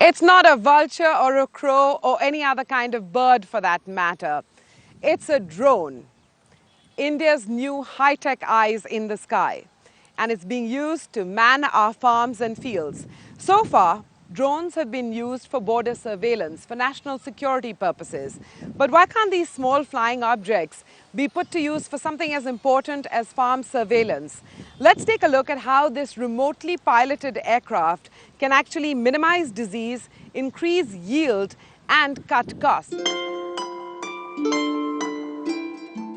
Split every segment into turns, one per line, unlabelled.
It's not a vulture or a crow or any other kind of bird for that matter. It's a drone, India's new high-tech eyes in the sky. And it's being used to man our farms and fields. So far, drones have been used for border surveillance, for national security purposes. But why can't these small flying objects be put to use for something as important as farm surveillance? Let's take a look at how this remotely piloted aircraft can actually minimize disease, increase yield, and cut costs.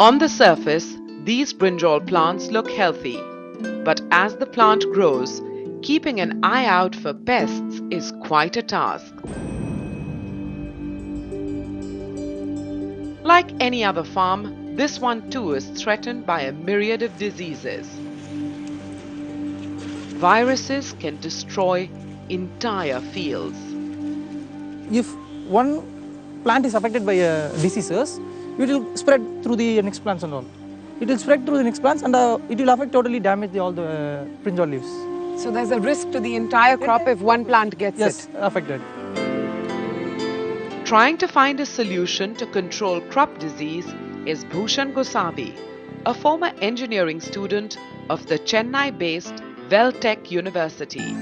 On the surface, these brinjal plants look healthy. But as the plant grows, keeping an eye out for pests is quite a task. Like any other farm, this one too is threatened by a myriad of diseases. Viruses can destroy entire fields.
If one plant is affected by diseases, it will spread through the next plants and all. It will spread through the next plants and it will affect, totally damage all the brinjal leaves.
So there's a risk to the entire crop if one plant gets
Yes, affected.
Trying to find a solution to control crop disease is Bhushan Gosabi, a former engineering student of the Chennai-based Veltech University.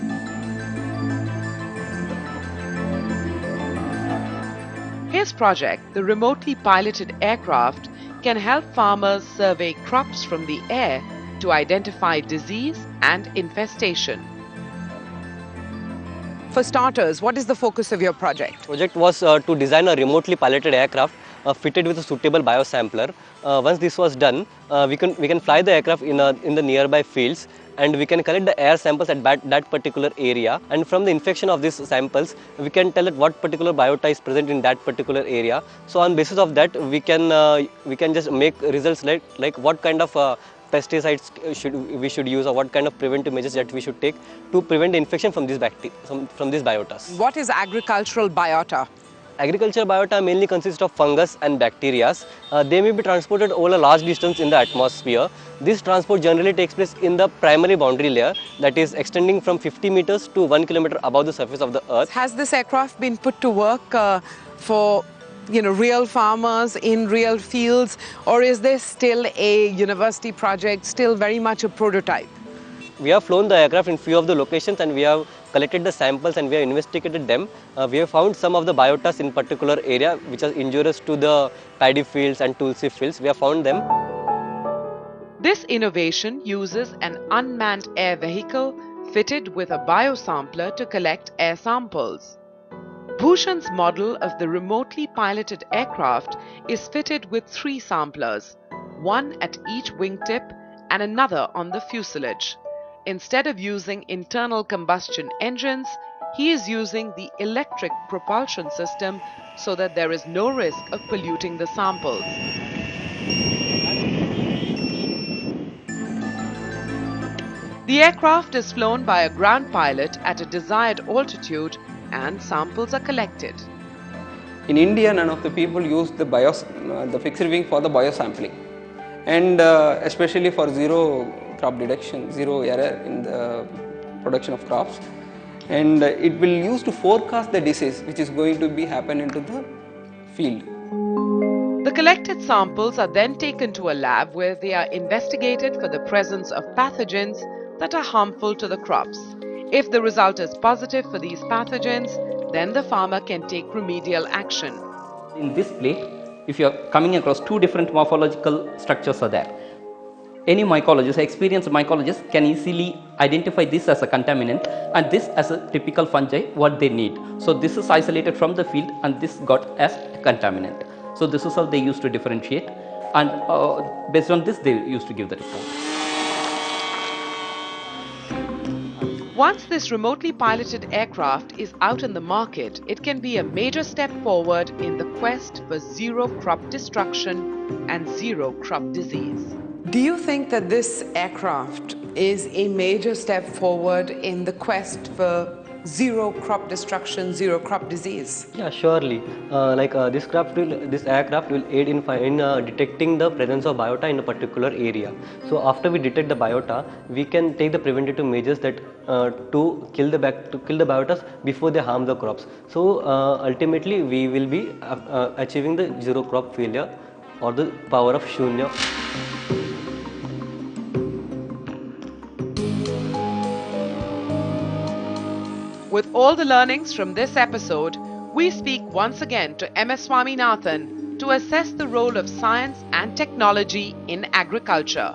His project, the remotely piloted aircraft, can help farmers survey crops from the air to identify disease and infestation. For starters, what is the focus of your project?
Project was to design a remotely piloted aircraft fitted with a suitable biosampler. Once this was done, we can fly the aircraft in the nearby fields, and we can collect the air samples at that particular area, and from the infection of these samples we can tell it what particular biota is present in that particular area. So on basis of that we can just make results like what kind of pesticides we should use, or what kind of preventive measures that we should take to prevent the infection from these from these biotas.
What is agricultural biota?
Agricultural biota mainly consists of fungus and bacteria. They may be transported over a large distance in the atmosphere. This transport generally takes place in the primary boundary layer, that is extending from 50 meters to 1 kilometer above the surface of the earth.
Has this aircraft been put to work for real farmers in real fields, or is this still a university project, still very much a prototype?
We have flown the aircraft in few of the locations and we have collected the samples and we have investigated them. We have found some of the biotas in particular area which are injurious to the paddy fields and tulsi fields. We have found them.
This innovation uses an unmanned air vehicle fitted with a biosampler to collect air samples. Bhushan's model of the remotely piloted aircraft is fitted with 3 samplers, one at each wingtip and another on the fuselage. Instead of using internal combustion engines, he is using the electric propulsion system so that there is no risk of polluting the samples. The aircraft is flown by a ground pilot at a desired altitude and samples are collected.
In India, none of the people use the fixed wing for the biosampling, and especially for zero crop detection, zero error in the production of crops, and it will use to forecast the disease which is going to be happen into the field.
The collected samples are then taken to a lab where they are investigated for the presence of pathogens that are harmful to the crops. If the result is positive for these pathogens, then the farmer can take remedial action.
In this plate, if you are coming across 2 different morphological structures are there, any mycologist, experienced mycologist can easily identify this as a contaminant and this as a typical fungi what they need. So this is isolated from the field and this got as a contaminant. So this is how they used to differentiate, and based on this they used to give the report.
Once this remotely piloted aircraft is out in the market, it can be a major step forward in the quest for zero crop destruction and zero crop disease. Do you think that this aircraft is a major step forward in the quest for zero crop destruction, zero crop disease?
Yeah, surely. This aircraft will aid in detecting the presence of biota in a particular area. So after we detect the biota, we can take the preventative measures that to kill the biotas before they harm the crops. So ultimately, we will be achieving the zero crop failure or the power of Shunya.
With all the learnings from this episode, we speak once again to MS Swaminathan to assess the role of science and technology in agriculture.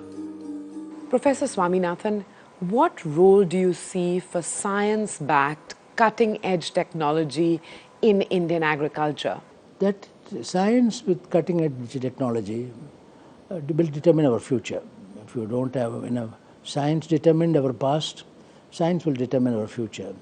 Professor Swaminathan, what role do you see for science-backed, cutting-edge technology in Indian agriculture?
That science with cutting edge technology will determine our future. If you don't have enough science determined our past, science will determine our future.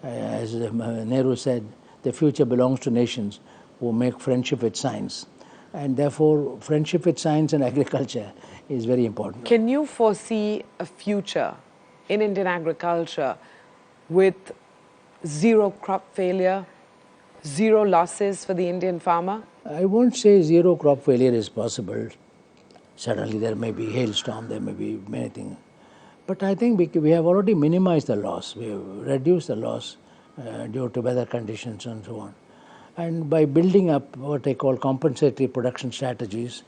As Nehru said, the future belongs to nations who make friendship with science. And therefore, friendship with science and agriculture is very important.
Can you foresee a future in Indian agriculture with zero crop failure, zero losses for the Indian farmer?
I won't say zero crop failure is possible. Suddenly there may be hailstorm, there may be many things. But I think we have already minimized the loss. We have reduced the loss due to weather conditions and so on. And by building up what I call compensatory production strategies,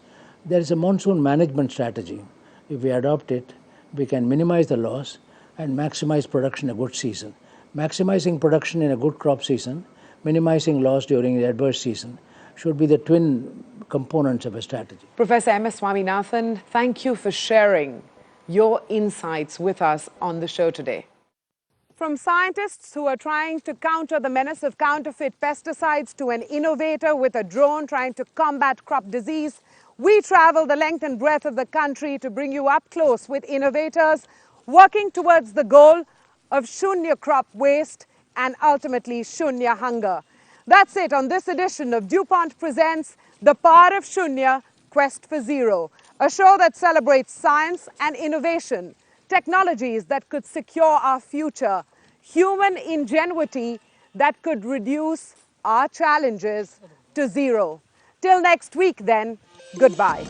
there is a monsoon management strategy. If we adopt it, we can minimize the loss and maximize production in a good season. Maximizing production in a good crop season, minimizing loss during the adverse season should be the twin components of a strategy.
Professor MS Swaminathan, thank you for sharing your insights with us on the show today. From scientists who are trying to counter the menace of counterfeit pesticides to an innovator with a drone trying to combat crop disease, we travel the length and breadth of the country to bring you up close with innovators working towards the goal of Shunya crop waste and ultimately Shunya hunger. That's it on this edition of DuPont Presents The Power of Shunya, Quest for Zero, a show that celebrates science and innovation, technologies that could secure our future, human ingenuity that could reduce our challenges to zero. Till next week then, goodbye.